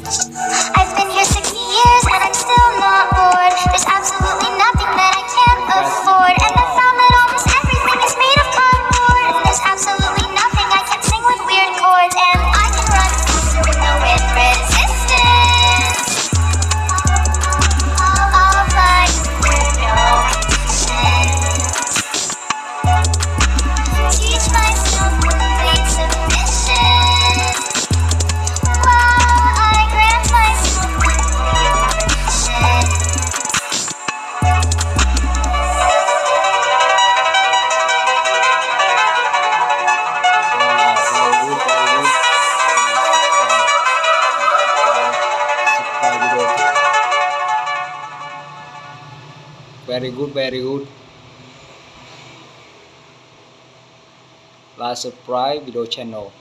I've been here 60 years and I'm still not bored. There's absolutely nothing that I can't afford. And I found that almost everything is made of cardboard. And there's absolutely nothing I can't sing with weird chords. And I can run faster with no wind resistance. I'll fight with no resistance. Teach myself complete submission while I grant myself permission. Very good, very good. Like subscribe video channel.